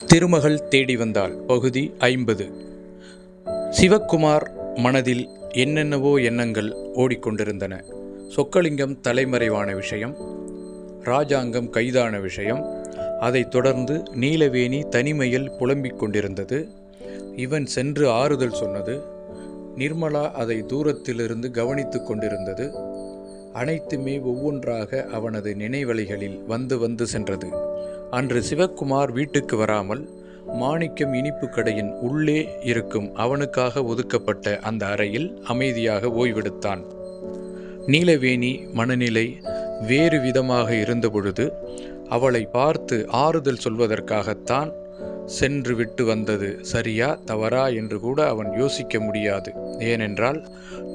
திருமகள் தேடி வந்தாள் பகுதி 50. சிவக்குமார் மனதில் என்னென்னவோ எண்ணங்கள் ஓடிக்கொண்டிருந்தன. சொக்கலிங்கம் தலைமறைவான விஷயம், ராஜாங்கம் கைதான விஷயம், அதைத் தொடர்ந்து நீலவேணி தனிமையில் புலம்பிக் கொண்டிருந்தது. இவன் சென்று ஆறுதல் சொன்னது. நிர்மலா அதை தூரத்திலிருந்து கவனித்து கொண்டிருந்தது. அனைத்துமே ஒவ்வொன்றாக அவனது நினைவலைகளில் வந்து வந்து சென்றது. அன்று சிவக்குமார் வீட்டுக்கு வராமல் மாணிக்கம் இனிப்பு கடையின் உள்ளே இருக்கும் அவனுக்காக ஒதுக்கப்பட்ட அந்த அறையில் அமைதியாக ஓய்வெடுத்தான். நீலவேணி மனநிலை வேறு விதமாக இருந்தபொழுது அவளை பார்த்து ஆறுதல் சொல்வதற்காகத்தான் சென்று விட்டு வந்தது சரியா தவறா என்று கூட அவன் யோசிக்க முடியாது. ஏனென்றால்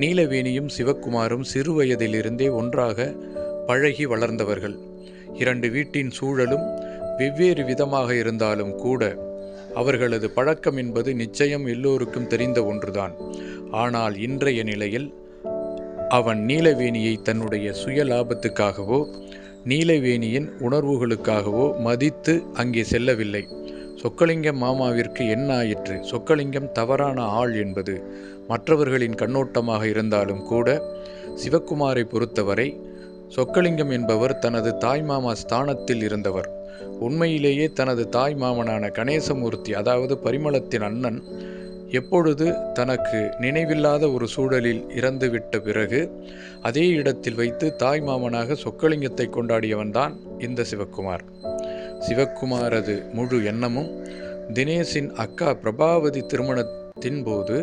நீலவேணியும் சிவக்குமாரும் சிறுவயதிலிருந்தே ஒன்றாக பழகி வளர்ந்தவர்கள். இரண்டு வீட்டின் சூழலும் வெவ்வேறு விதமாக இருந்தாலும் கூட அவர்களது பழக்கம் என்பது நிச்சயம் எல்லோருக்கும் தெரிந்த ஒன்றுதான். ஆனால் இன்றைய நிலையில் அவன் நீலவேணியை தன்னுடைய சுய லாபத்துக்காகவோ நீலவேணியின் உணர்வுகளுக்காகவோ மதித்து அங்கே செல்லவில்லை. சொக்கலிங்கம் மாமாவிற்கு என்ன ஆயிற்று? சொக்கலிங்கம் தவறான ஆள் என்பது மற்றவர்களின் கண்ணோட்டமாக இருந்தாலும் கூட சிவக்குமாரை பொறுத்தவரை சொக்கலிங்கம் என்பவர் தனது தாய்மாமா ஸ்தானத்தில் இருந்தவர். உண்மையிலேயே தனது தாய் மாமனான கணேசமூர்த்தி, அதாவது பரிமளத்தின் அண்ணன், எப்பொழுது தனக்கு நினைவில்லாத ஒரு சூழலில் இறந்துவிட்ட பிறகு அதே இடத்தில் வைத்து தாய் மாமனாக சொக்கலிங்கத்தை கொண்டாடியவன்தான் இந்த சிவக்குமார். சிவக்குமாரது முழு எண்ணமும் தினேஷின் அக்கா பிரபாவதி திருமணத்தின் போது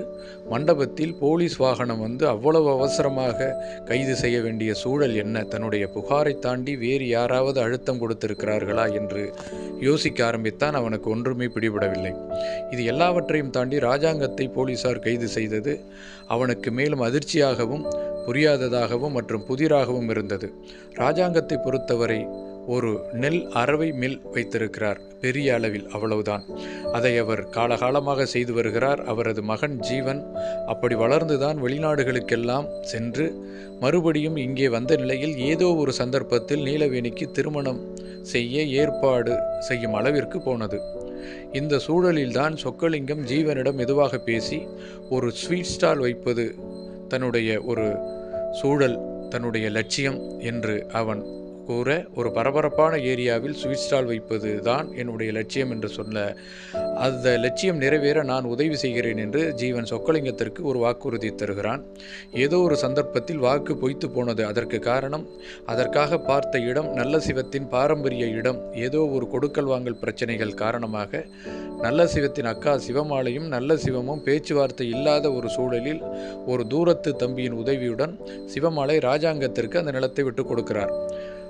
மண்டபத்தில் போலீஸ் வாகனம் வந்து அவ்வளவு அவசரமாக கைது செய்ய வேண்டிய சூழல் என்ன, தன்னுடைய புகாரை தாண்டி வேறு யாராவது அழுத்தம் கொடுத்திருக்கிறார்களா என்று யோசிக்க ஆரம்பித்தான். அவனுக்கு ஒன்றுமே பிடிபடவில்லை. இது எல்லாவற்றையும் தாண்டி ராஜாங்கத்தை போலீசார் கைது செய்தது அவனுக்கு மேலும் அதிர்ச்சியாகவும் புரியாததாகவும் மற்றும் புதிராகவும் இருந்தது. ராஜாங்கத்தை பொறுத்தவரை ஒரு நெல் அரவை மில் வைத்திருக்கிறார், பெரிய அளவில், அவ்வளவுதான். அதை அவர் காலகாலமாக செய்து வருகிறார். அவரது மகன் ஜீவன் அப்படி வளர்ந்துதான் வெளிநாடுகளுக்கெல்லாம் சென்று மறுபடியும் இங்கே வந்த நிலையில் ஏதோ ஒரு சந்தர்ப்பத்தில் நீலவேணிக்கு திருமணம் செய்ய ஏற்பாடு செய்யும் அளவிற்கு போனது. இந்த சூழலில்தான் சொக்கலிங்கம் ஜீவனிடம் மெதுவாக பேசி ஒரு ஸ்வீட் ஸ்டால் வைப்பது தன்னுடைய ஒரு சூழல், தன்னுடைய லட்சியம் என்று அவன் கூற, ஒரு பரபரப்பான ஏரியாவில் ஸ்வீட் ஸ்டால் வைப்பது தான் என்னுடைய லட்சியம் என்று சொன்ன அந்த லட்சியம் நிறைவேற நான் உதவி செய்கிறேன் என்று ஜீவன் சொக்கலிங்கத்திற்கு ஒரு வாக்குறுதி தருகிறான். ஏதோ ஒரு சந்தர்ப்பத்தில் வாக்கு பொய்த்து போனது. அதற்கு காரணம், அதற்காக பார்த்த இடம் நல்ல சிவத்தின் பாரம்பரிய இடம். ஏதோ ஒரு கொடுக்கல் வாங்கல் பிரச்சனைகள் காரணமாக நல்ல சிவத்தின் அக்கா சிவமாலையும் நல்ல சிவமும் பேச்சுவார்த்தை இல்லாத ஒரு சூழலில் ஒரு தூரத்து தம்பியின் உதவியுடன் சிவமாலை ராஜாங்கத்திற்கு அந்த நிலத்தை விட்டு கொடுக்கிறார்.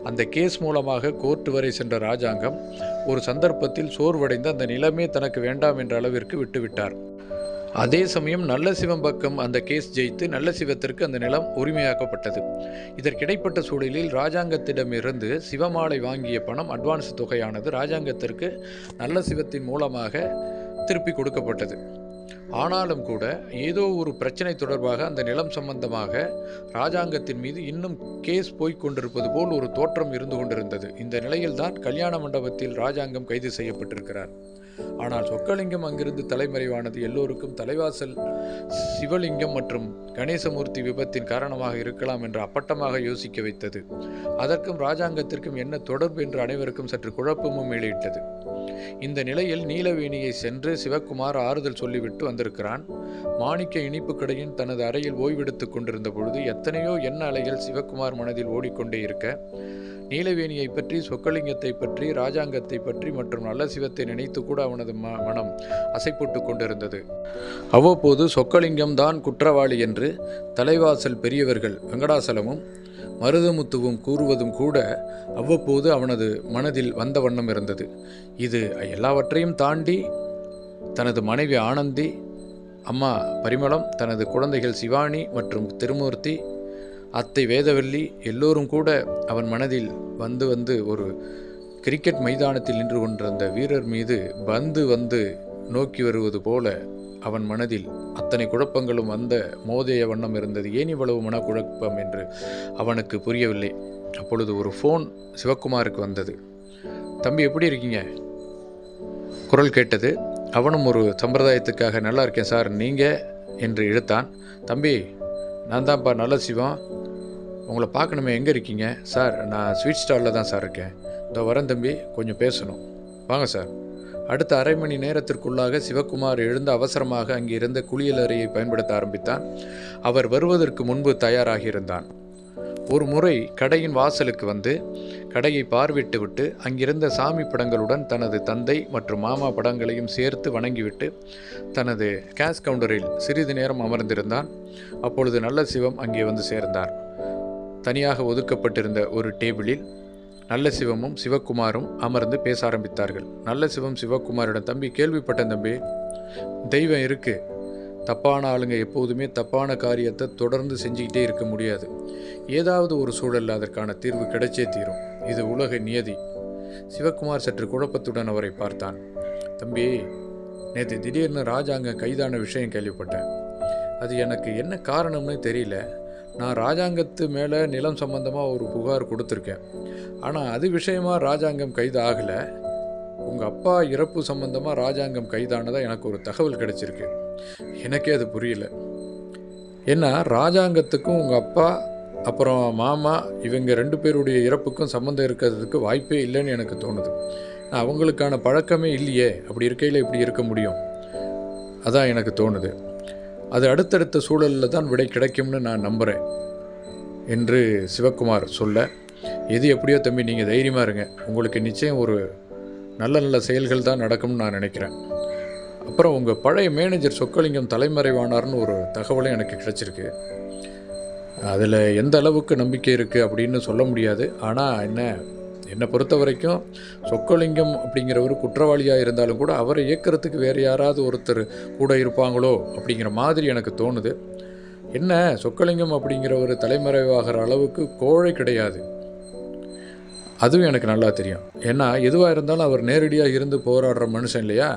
அந்த கேஸ் மூலமாக கோர்ட் வரை சென்ற ராஜாங்கம் ஒரு சந்தர்ப்பத்தில் சோர்வடைந்து அந்த நிலமே தனக்கு வேண்டாம் என்ற அளவிற்கு விட்டுவிட்டார். அதே சமயம் நல்ல சிவம் பக்கம் அந்த கேஸ் ஜெயித்து நல்ல சிவத்திற்கு அந்த நிலம் உரிமையாக்கப்பட்டது. இதற்கிடைப்பட்ட சூழலில் ராஜாங்கத்திடமிருந்து சிவமாலை வாங்கிய பணம், அட்வான்ஸ் தொகையானது ராஜாங்கத்திற்கு நல்ல சிவத்தின் மூலமாக திருப்பி கொடுக்கப்பட்டது. ஆனாலும் கூட ஏதோ ஒரு பிரச்சனை தொடர்பாக அந்த நிலம் சம்பந்தமாக ராஜாங்கத்தின் மீது இன்னும் கேஸ் போய்கொண்டிருப்பது போல் ஒரு தோற்றம் இருந்து கொண்டிருந்தது. இந்த நிலையில்தான் கல்யாண மண்டபத்தில் ராஜாங்கம் கைது செய்யப்பட்டிருக்கிறார். ஆனால் சொக்கலிங்கம் அங்கிருந்து தலைமறைவானது எல்லோருக்கும் தலைவாசல் சிவலிங்கம் மற்றும் கணேசமூர்த்தி விபத்தின் காரணமாக இருக்கலாம் என்று அப்பட்டமாக யோசிக்க வைத்தது. அதற்கும் ராஜாங்கத்திற்கும் என்ன தொடர்பு என்று அனைவருக்கும் சற்று குழப்பமும் மேலிட்டது. இந்த நிலையில் நீலவேணியை சென்று சிவக்குமார் ஆறுதல் சொல்லிவிட்டு வந்திருக்கிறான். மாணிக்க இனிப்பு கடையின் தனது அறையில் ஓய்வெடுத்துக் கொண்டிருந்த பொழுது எத்தனையோ எண்ண அலைகள் சிவக்குமார் மனதில் ஓடிக்கொண்டே இருக்க, நீலவேணியை பற்றி, சொக்கலிங்கத்தை பற்றி, ராஜாங்கத்தை பற்றி மற்றும் நல்ல சிவத்தை நினைத்து கூட அவனது மனம் அசைப்பட்டு கொண்டிருந்தது. அவ்வப்போது சொக்கலிங்கம் தான் குற்றவாளி என்று தலைவாசல் பெரியவர்கள் வெங்கடாசலமும் மருதமுத்துவும் கூறுவதும் கூட அவ்வப்போது அவனது மனதில் வந்த வண்ணம் இருந்தது. இது எல்லாவற்றையும் தாண்டி தனது மனைவி ஆனந்தி, அம்மா பரிமளம், தனது குழந்தைகள் சிவானி மற்றும் திருமூர்த்தி, அத்தை வேதவல்லி எல்லோரும் கூட அவன் மனதில் வந்து ஒரு கிரிக்கெட் மைதானத்தில் நின்று கொண்டிருந்த வீரர் மீது பந்து வந்து நோக்கி வருவது போல அவன் மனதில் அத்தனை குழப்பங்களும் வந்த மோதிய வண்ணம் இருந்தது. ஏன் இவ்வளவு மனக்குழப்பம் என்று அவனுக்கு புரியவில்லை. அப்பொழுது ஒரு ஃபோன் சிவக்குமாருக்கு வந்தது. தம்பி எப்படி இருக்கீங்க? குரல் கேட்டது. அவனும் ஒரு சம்பிரதாயத்துக்காக, நல்லா இருக்கேன் சார், நீங்கள் என்று இழுத்தான். தம்பி, நான் தான்ப்பா நல்ல சிவம், உங்களை பார்க்கணுமே, எங்கே இருக்கீங்க? சார், நான் ஸ்வீட் ஸ்டாலில் தான் சார் இருக்கேன். இதோ வரேன் தம்பி, கொஞ்சம் பேசணும், வாங்க சார். அடுத்த அரை மணி நேரத்திற்குள்ளாக சிவக்குமார் எழுந்து அவசரமாக அங்கிருந்த குளியலறையை பயன்படுத்த ஆரம்பித்தான். அவர் வருவதற்கு முன்பு தயாராகியிருந்தான். ஒரு முறை கடையின் வாசலுக்கு வந்து கடையை பார்வையிட்டு விட்டு அங்கிருந்த சாமி படங்களுடன் தனது தந்தை மற்றும் மாமா படங்களையும் சேர்த்து வணங்கிவிட்டு தனது கேஷ் கவுண்டரில் சிறிது நேரம் அமர்ந்திருந்தான். அப்பொழுது நல்ல சிவம் அங்கே வந்து சேர்ந்தார். தனியாக ஒதுக்கப்பட்டிருந்த ஒரு டேபிளில் நல்ல சிவமும் சிவக்குமாரும் அமர்ந்து பேச ஆரம்பித்தார்கள். நல்ல சிவம் சிவக்குமாரிடம், தம்பி, கேள்விப்பட்டேன் தம்பி, தெய்வம் இருக்குது, தப்பான ஆளுங்க எப்போதுமே தப்பான காரியத்தை தொடர்ந்து செஞ்சுக்கிட்டே இருக்க முடியாது, ஏதாவது ஒரு சூழலில் அதற்கான தீர்வு கிடைச்சே தீரும், இது உலக நியதி. சிவக்குமார் சற்று குழப்பத்துடன் அவரை பார்த்தான். தம்பி, நேற்று திடீர்னு ராஜாங்க கைதான விஷயம் கேள்விப்பட்டேன். அது எனக்கு என்ன காரணம்னு தெரியல. நான் ராஜாங்கத்து மேலே நிலம் சம்பந்தமாக ஒரு புகார் கொடுத்துருக்கேன். ஆனால் அது விஷயமாக ராஜாங்கம் கைது ஆகலை. உங்கள் அப்பா இறப்பு சம்பந்தமாக ராஜாங்கம் கைதானதாக எனக்கு ஒரு தகவல் கிடைச்சிருக்கு. எனக்கே அது புரியல. ஏன்னா ராஜாங்கத்துக்கும் உங்கள் அப்பா அப்புறம் மாமா இவங்க 2 பேருடைய இறப்புக்கும் சம்மந்தம் இருக்கிறதுக்கு வாய்ப்பே இல்லைன்னு எனக்கு தோணுது. அவங்களுக்கான பழக்கமே இல்லையே, அப்படி இருக்கையில் இப்படி இருக்க முடியும், அதான் எனக்கு தோணுது. அது அடுத்தடுத்த சூழலில் தான் விடை கிடைக்கும்னு நான் நம்புகிறேன் என்று சிவக்குமார் சொல்ல, எது எப்படியோ தம்பி, நீங்கள் தைரியமாக இருங்க, உங்களுக்கு நிச்சயம் ஒரு நல்ல நல்ல செயல்கள் தான் நடக்கும்னு நான் நினைக்கிறேன். அப்புறம் உங்கள் பழைய மேனேஜர் சொக்கலிங்கம் தலைமறைவானார்னு ஒரு தகவலும் எனக்கு கிடச்சிருக்கு. அதில் எந்த அளவுக்கு நம்பிக்கை இருக்குது அப்படின்னு சொல்ல முடியாது. ஆனால் என்னை பொறுத்த வரைக்கும் சொக்கலிங்கம் அப்படிங்கிறவர் குற்றவாளியாக இருந்தாலும் கூட அவரை இயக்கிறதுக்கு வேறு யாராவது ஒருத்தர் கூட இருப்பாங்களோ அப்படிங்கிற மாதிரி எனக்கு தோணுது. என்ன, சொக்கலிங்கம் அப்படிங்கிறவர் தலைமறைவாகிற அளவுக்கு கோழை கிடையாது, அதுவும் எனக்கு நல்லா தெரியும். ஏன்னா எதுவாக இருந்தாலும் அவர் நேரடியாக இருந்து போராடுற மனுஷன் இல்லையா,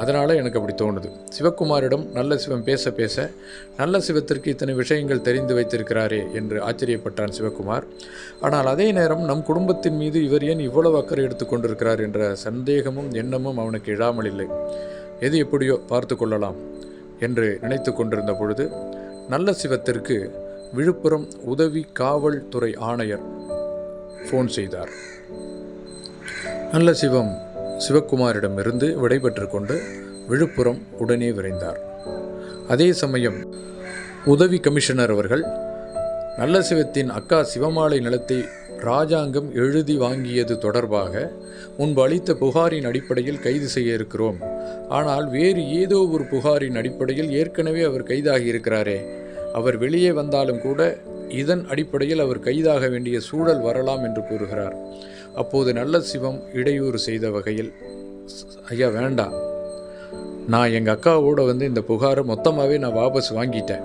அதனால் எனக்கு அப்படி தோணுது. சிவக்குமாரிடம் நல்ல சிவம் பேச பேச நல்ல சிவத்திற்கு இத்தனை விஷயங்கள் தெரிந்து வைத்திருக்கிறாரே என்று ஆச்சரியப்பட்டான் சிவக்குமார். ஆனால் அதே நேரம் நம் குடும்பத்தின் மீது இவர் ஏன் இவ்வளவு அக்கறை எடுத்துக்கொண்டிருக்கிறார் என்ற சந்தேகமும் எண்ணமும் அவனுக்கு இடாமல் இல்லை. எது எப்படியோ பார்த்து கொள்ளலாம் என்று நினைத்து கொண்டிருந்த பொழுது நல்ல சிவத்திற்கு விழுப்புரம் உதவி காவல்துறை ஆணையர் ஃபோன் செய்தார். நல்ல சிவம் சிவக்குமாரிடமிருந்து விடைபெற்று கொண்டு விழுப்புரம் உடனே விரைந்தார். அதே சமயம் உதவி கமிஷனர் அவர்கள் நல்ல சிவத்தின் அக்கா சிவமாலை நிலத்தை ராஜாங்கம் எழுதி வாங்கியது தொடர்பாக முன்பு அளித்த புகாரின் அடிப்படையில் கைது செய்ய இருக்கிறோம். ஆனால் வேறு ஏதோ ஒரு புகாரின் அடிப்படையில் ஏற்கனவே அவர் கைதாகி இருக்கிறாரே, அவர் வெளியே வந்தாலும் கூட இதன் அடிப்படையில் அவர் கைதாக வேண்டிய சூழல் வரலாம் என்று கூறுகிறார். அப்போது நல்ல சிவம் இடையூறு செய்த வகையில், ஐயா வேண்டாம், நான் எங்கள் அக்காவோட இந்த புகாரை மொத்தமாகவே நான் வாபஸ் வாங்கிட்டேன்,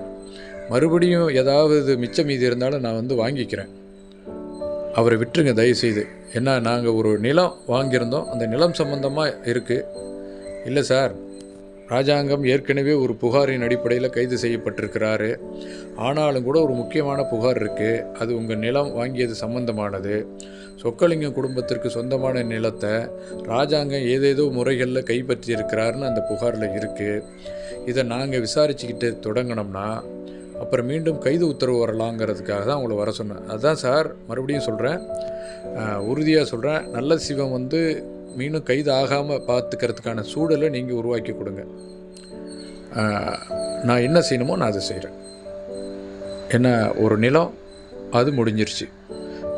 மறுபடியும் ஏதாவது மிச்சம் மீதி இருந்தாலும் நான் வாங்கிக்கிறேன், அவரை விட்டுருங்க தயவுசெய்து. ஏன்னா நாங்கள் ஒரு நிலம் வாங்கியிருந்தோம், அந்த நிலம் சம்பந்தமாக இருக்குது. இல்லை சார், ராஜாங்கம் ஏற்கனவே ஒரு புகாரின் அடிப்படையில் கைது செய்யப்பட்டிருக்கிறாரு, ஆனாலும் கூட ஒரு முக்கியமான புகார் இருக்குது, அது உங்கள் நிலம் வாங்கியது சம்பந்தமானது. சொக்கலிங்கம் குடும்பத்திற்கு சொந்தமான நிலத்தை ராஜாங்கம் ஏதேதோ முறைகளில் கைப்பற்றி இருக்கிறாருன்னு அந்த புகாரில் இருக்குது. இதை நாங்கள் விசாரிச்சுக்கிட்டு தொடங்கினோம்னா அப்புறம் மீண்டும் கைது உத்தரவு வரலாங்கிறதுக்காக தான் உங்களை வர சொன்னேன். அதுதான் சார், மறுபடியும் சொல்கிறேன், உறுதியாக சொல்கிறேன், நல்ல சிவம் மீண்டும் கைது ஆகாமல் பார்த்துக்கிறதுக்கான சூழலை நீங்கள் உருவாக்கி கொடுங்க. நான் என்ன செய்யணுமோ நான் அதை செய்கிறேன். ஏன்னா ஒரு நிலம் அது முடிஞ்சிருச்சு,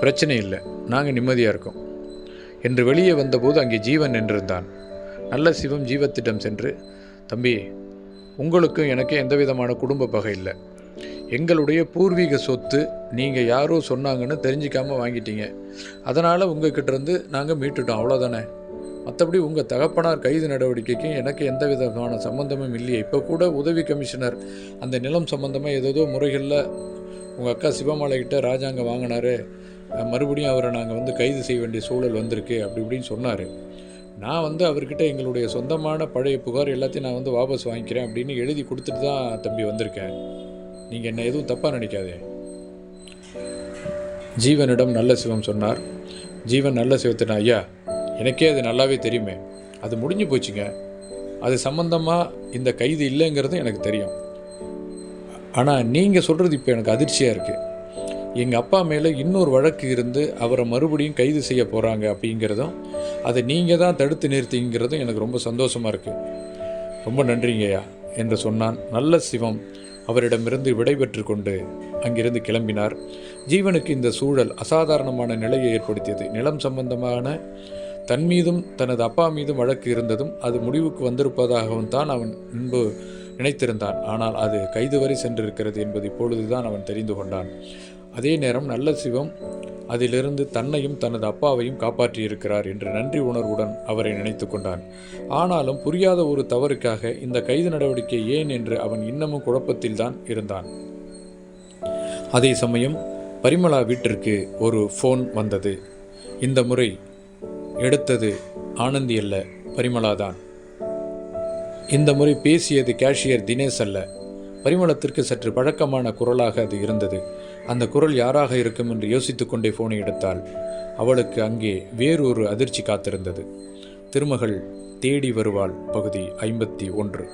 பிரச்சனை இல்லை, நாங்கள் நிம்மதியாக இருக்கோம் என்று வெளியே வந்தபோது அங்கே ஜீவன் நின்றிருந்தான். நல்ல சிவம் ஜீவத்திடம் சென்று, தம்பி, உங்களுக்கும் எனக்கு எந்த விதமான குடும்ப பகை இல்லை, எங்களுடைய பூர்வீக சொத்து நீங்கள் யாரோ சொன்னாங்கன்னு தெரிஞ்சிக்காமல் வாங்கிட்டீங்க, அதனால் உங்கள்கிட்டருந்து நாங்கள் மீட்டுட்டோம், அவ்வளோதானே. மற்றபடி உங்கள் தகப்பனார் கைது நடவடிக்கைக்கும் எனக்கு எந்த விதமான சம்மந்தமும் இல்லையே. இப்போ கூட உதவி கமிஷனர் அந்த நிலம் சம்மந்தமாக ஏதோ முறைகளில் உங்கள் அக்கா சிவமாலைகிட்ட ராஜாங்கம் வாங்கினார், மறுபடியும் அவரை நாங்கள் கைது செய்ய வேண்டிய சூழல் வந்திருக்கு அப்படி இப்படின்னு சொன்னார். நான் அவர்கிட்ட எங்களுடைய சொந்தமான பழைய புகார் எல்லாத்தையும் நான் வாபஸ் வாங்கிக்கிறேன் அப்படின்னு எழுதி கொடுத்துட்டு தான் தம்பி வந்திருக்கேன், நீங்கள் என்ன எதுவும் தப்பாக நினைக்காதே. ஜீவனிடம் நல்ல சிவம் சொன்னார். ஜீவன் நல்ல சிவத்தின், ஐயா, எனக்கே அது நல்லாவே தெரியுமே, அது முடிஞ்சு போச்சுங்க. அது சம்பந்தமாக இந்த கைது இல்லைங்கிறதும் எனக்கு தெரியும். ஆனால் நீங்கள் சொல்கிறது இப்போ எனக்கு அதிர்ச்சியாக இருக்குது. எங்கள் அப்பா மேலே இன்னொரு வழக்கு இருந்து அவரை மறுபடியும் கைது செய்ய போகிறாங்க அப்படிங்கிறதும், அதை நீங்கள் தான் தடுத்து நிறுத்திங்கிறதும் எனக்கு ரொம்ப சந்தோஷமாக இருக்குது. ரொம்ப நன்றிங்கய்யா என்று சொன்னான். நல்ல சிவம் அவரிடமிருந்து விடைபெற்று கொண்டு அங்கிருந்து கிளம்பினார். ஜீவனுக்கு இந்த சூழல் அசாதாரணமான நிலையை ஏற்படுத்தியது. நிலம் சம்பந்தமான தன் மீதும் தனது அப்பா மீதும் வழக்கு இருந்ததும் அது முடிவுக்கு வந்திருப்பதாகவும் தான் அவன் முன்பு நினைத்திருந்தான். ஆனால் அது கைது வரை சென்றிருக்கிறது என்பது இப்பொழுதுதான் அவன் தெரிந்து கொண்டான். அதே நேரம் நல்ல சிவம் அதிலிருந்து தன்னையும் தனது அப்பாவையும் காப்பாற்றியிருக்கிறார் என்று நன்றி உணர்வுடன் அவரை நினைத்து கொண்டான். ஆனாலும் புரியாத ஒரு தவறுக்காக இந்த கைது நடவடிக்கை ஏன் என்று அவன் இன்னமும் குழப்பத்தில்தான் இருந்தான். அதே சமயம் பரிமளா வீட்டிற்கு ஒரு ஃபோன் வந்தது. இந்த முறை எடுத்தது ஆனந்தி அல்ல, பரிமளாதான். இந்த முறை பேசியது கேஷியர் தினேஷ் அல்ல. பரிமளத்திற்கு சற்று பழக்கமான குரலாக அது இருந்தது. அந்த குரல் யாராக இருக்கும் என்று யோசித்து கொண்டே ஃபோனை எடுத்தாள். அவளுக்கு அங்கே வேறொரு அதிர்ச்சி காத்திருந்தது. திருமகள் தேடி வருவாள் பகுதி 51.